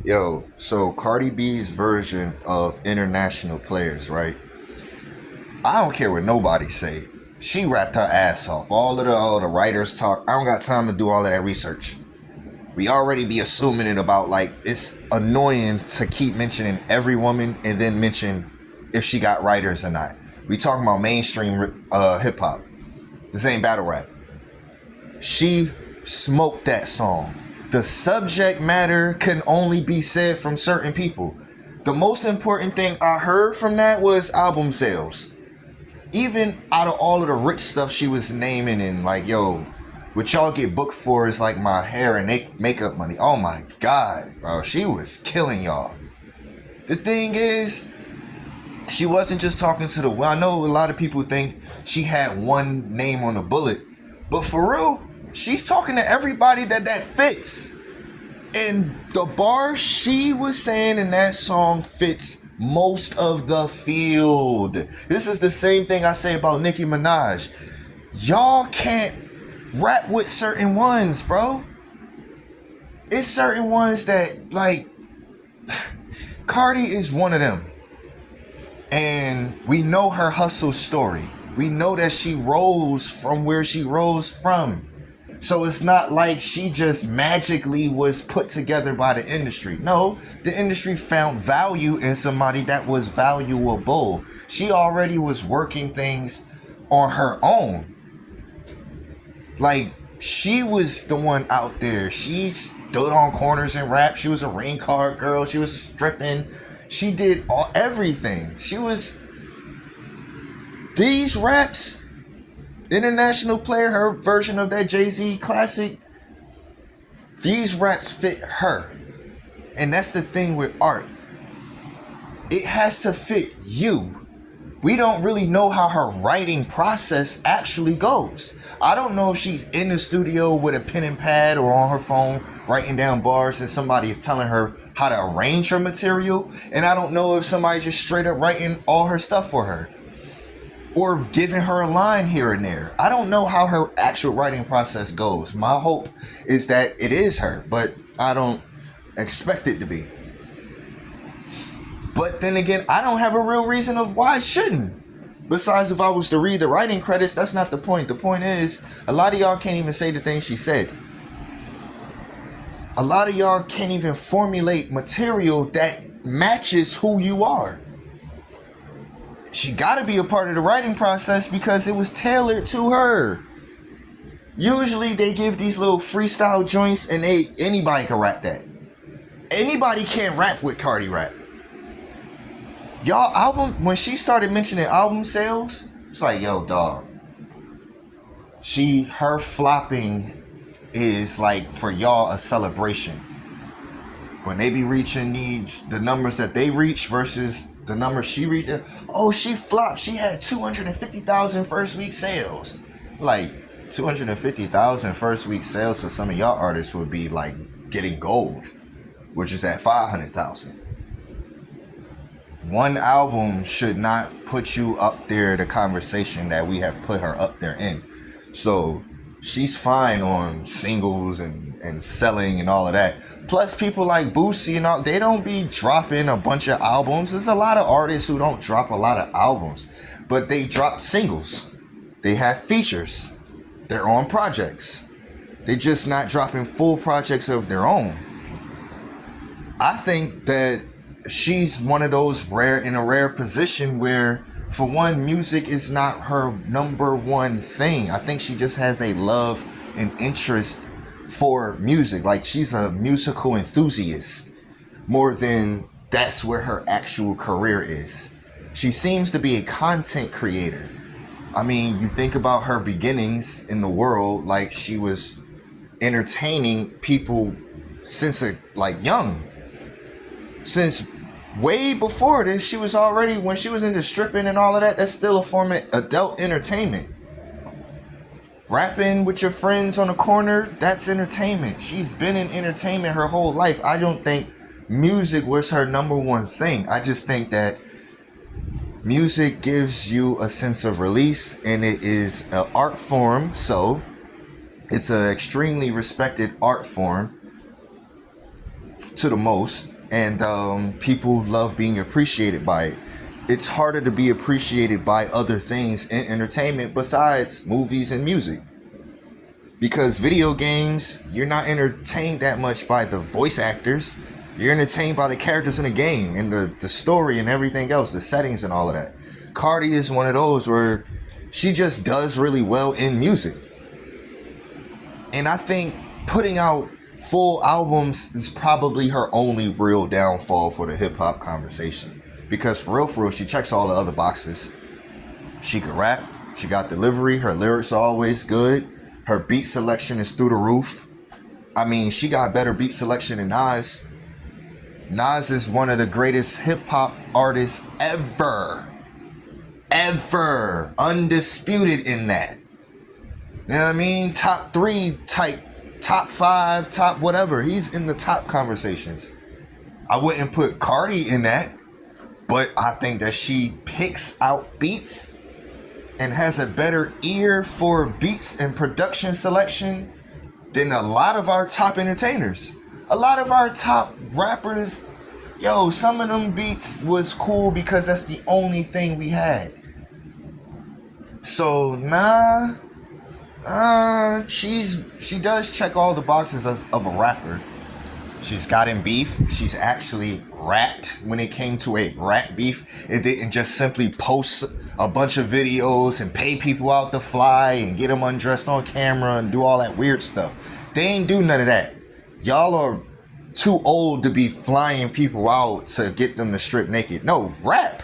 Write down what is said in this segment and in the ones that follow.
Yo, so Cardi B's version of international players, right? I don't care what nobody say. She rapped her ass off. All the writers talk. I don't got time to do all of that research. We already be assuming it about like it's annoying to keep mentioning every woman and then mention if she got writers or not. We talking about mainstream hip hop. This ain't battle rap. She smoked that song. The subject matter can only be said from certain people. The most important thing I heard from that was album sales. Even out of all of the rich stuff she was naming and like, yo, what y'all get booked for is like my hair and makeup money. Oh my God, bro. She was killing y'all. The thing is, she wasn't just talking to the, well, I know a lot of people think she had one name on the bullet, but for real, she's talking to everybody that fits. And the bar she was saying in that song fits most of the field. This is the same thing I say about Nicki Minaj. Y'all can't rap with certain ones, bro. It's certain ones that, like, Cardi is one of them. And we know her hustle story. We know that she rose from where she rose from. So it's not like she just magically was put together by the industry. No, the industry found value in somebody that was valuable. She already was working things on her own. Like, she was the one out there. She stood on corners and rap. She was a rain car girl. She was stripping. She did everything. She was... These raps... International player, her version of that Jay-Z classic, these raps fit her. And that's the thing with art. It has to fit you. We don't really know how her writing process actually goes. I don't know if she's in the studio with a pen and pad or on her phone writing down bars and somebody is telling her how to arrange her material. And I don't know if somebody's just straight up writing all her stuff for her, or giving her a line here and there. I don't know how her actual writing process goes. My hope is that it is her, but I don't expect it to be. But then again, I don't have a real reason of why it shouldn't. Besides, if I was to read the writing credits, that's not the point. The point is, a lot of y'all can't even say the things she said. A lot of y'all can't even formulate material that matches who you are. She gotta be a part of the writing process because it was tailored to her. Usually they give these little freestyle joints and anybody can rap that. Anybody can rap with Cardi rap. Y'all album, when she started mentioning album sales, it's like, yo, dog. Her flopping is like for y'all a celebration. When they be reaching the numbers that they reach versus the number she reached. Oh, she flopped. She had 250,000 first week sales. Like 250,000 first week sales for some of y'all artists would be like getting gold, which is at 500,000. One album should not put you up there, the conversation that we have put her up there in. So she's fine on singles and selling and all of that. Plus, people like Boosie and all, they don't be dropping a bunch of albums. There's a lot of artists who don't drop a lot of albums, but they drop singles. They have features. They're on projects. They're just not dropping full projects of their own. I think that she's one of those in a rare position where, for one, music is not her number one thing. I think she just has a love and interest for music. Like, she's a musical enthusiast more than that's where her actual career is. She seems to be a content creator. I mean, you think about her beginnings in the world, like she was entertaining people since young. Since way before this, she was already, when she was into stripping and all of that, that's still a form of adult entertainment. Rapping with your friends on the corner, that's entertainment. She's been in entertainment her whole life. I don't think music was her number one thing. I just think that music gives you a sense of release, and it is an art form, so it's an extremely respected art form to the most, and people love being appreciated by it. It's harder to be appreciated by other things in entertainment besides movies and music. Because video games, you're not entertained that much by the voice actors. You're entertained by the characters in the game and the story and everything else, the settings and all of that. Cardi is one of those where she just does really well in music. And I think putting out full albums is probably her only real downfall for the hip-hop conversation. Because for real, she checks all the other boxes. She can rap, she got delivery, her lyrics are always good, her beat selection is through the roof. I mean, she got better beat selection than Nas. Nas is one of the greatest hip-hop artists ever. Ever. Undisputed in that. You know what I mean? Top 3 type, top 5, top whatever. He's in the top conversations. I wouldn't put Cardi in that, but I think that she picks out beats and has a better ear for beats and production selection than a lot of our top entertainers. A lot of our top rappers, some of them beats was cool because that's the only thing we had. So, she does check all the boxes of a rapper. She's gotten beef. She's actually rapped when it came to a rap beef. It didn't just simply post a bunch of videos and pay people out to fly and get them undressed on camera and do all that weird stuff. They ain't do none of that. Y'all are too old to be flying people out to get them to strip naked. No, rap.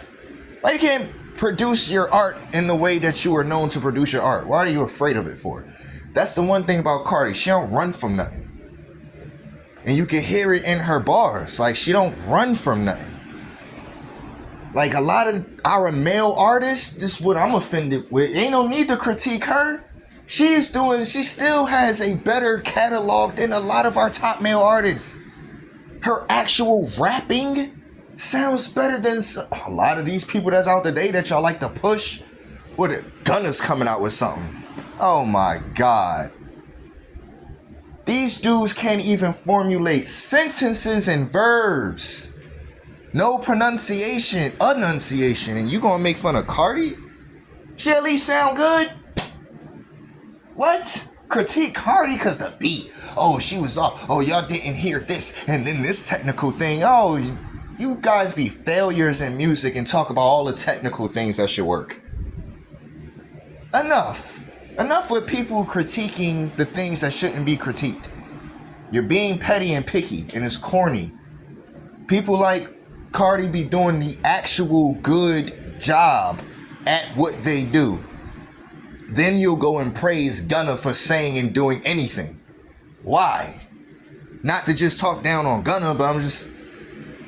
Why you can't produce your art in the way that you are known to produce your art? Why are you afraid of it for? That's the one thing about Cardi. She don't run from nothing. And you can hear it in her bars. Like, she don't run from nothing. Like, a lot of our male artists, this is what I'm offended with. Ain't no need to critique her. She still has a better catalog than a lot of our top male artists. Her actual rapping sounds better than a lot of these people that's out today that y'all like to push. What, Gunna's coming out with something. Oh my God. These dudes can't even formulate sentences and verbs. No pronunciation, enunciation, and you gonna make fun of Cardi? She at least sound good? What? Critique Cardi because the beat. Oh, she was off. Oh, y'all didn't hear this. And then this technical thing. Oh, you guys be failures in music and talk about all the technical things that should work. Enough. Enough with people critiquing the things that shouldn't be critiqued. You're being petty and picky, and it's corny. People like Cardi be doing the actual good job at what they do. Then you'll go and praise Gunna for saying and doing anything. Why? Not to just talk down on Gunna, but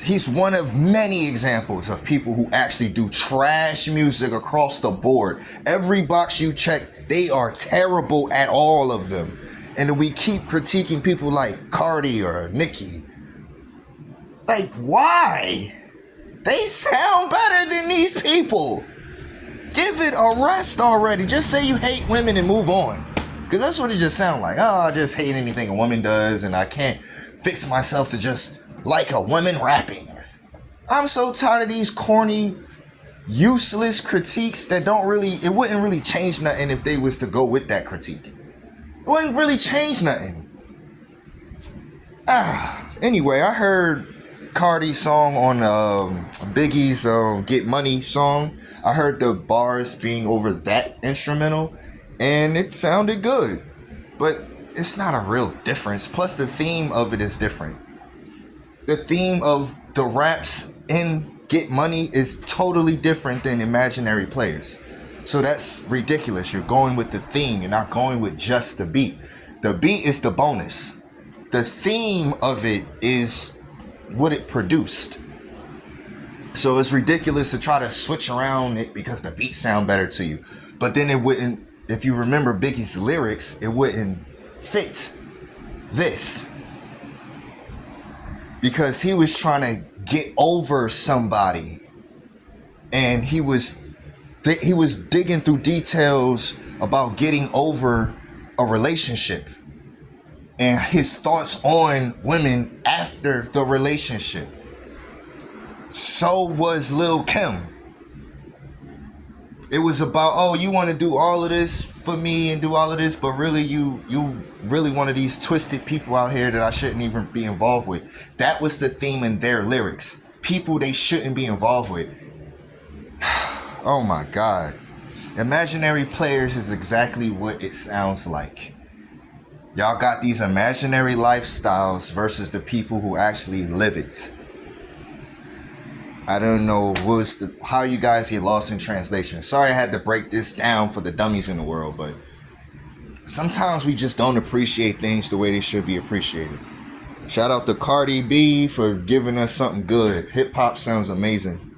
he's one of many examples of people who actually do trash music across the board. Every box you check, they are terrible at all of them. And we keep critiquing people like Cardi or Nicki. Like, why? They sound better than these people. Give it a rest already. Just say you hate women and move on. Because that's what it just sounds like. Oh, I just hate anything a woman does, and I can't fix myself to just like a woman rapping. I'm so tired of these corny, useless critiques that it wouldn't really change nothing if they was to go with that critique. It wouldn't really change nothing. Anyway, I heard Cardi's song on Biggie's Get Money song. I heard the bars being over that instrumental, and it sounded good. But it's not a real difference. Plus, the theme of it is different. The theme of the raps in Get Money is totally different than Imaginary Players. So that's ridiculous. You're going with the theme. You're not going with just the beat. The beat is the bonus. The theme of it is what it produced. So it's ridiculous to try to switch around it because the beat sound better to you. But then it wouldn't, if you remember Biggie's lyrics, it wouldn't fit this. Because he was trying to get over somebody. And he was digging through details about getting over a relationship. and his thoughts on women after the relationship. So was Lil Kim. It was about, oh, you want to do all of this for me and do all of this, but really you really one of these twisted people out here that I shouldn't even be involved with. That was the theme in their lyrics. People they shouldn't be involved with. Oh my God. Imaginary players is exactly what it sounds like. Y'all got these imaginary lifestyles versus the people who actually live it. I don't know how you guys get lost in translation. Sorry I had to break this down for the dummies in the world, but sometimes we just don't appreciate things the way they should be appreciated. Shout out to Cardi B for giving us something good. Hip hop sounds amazing.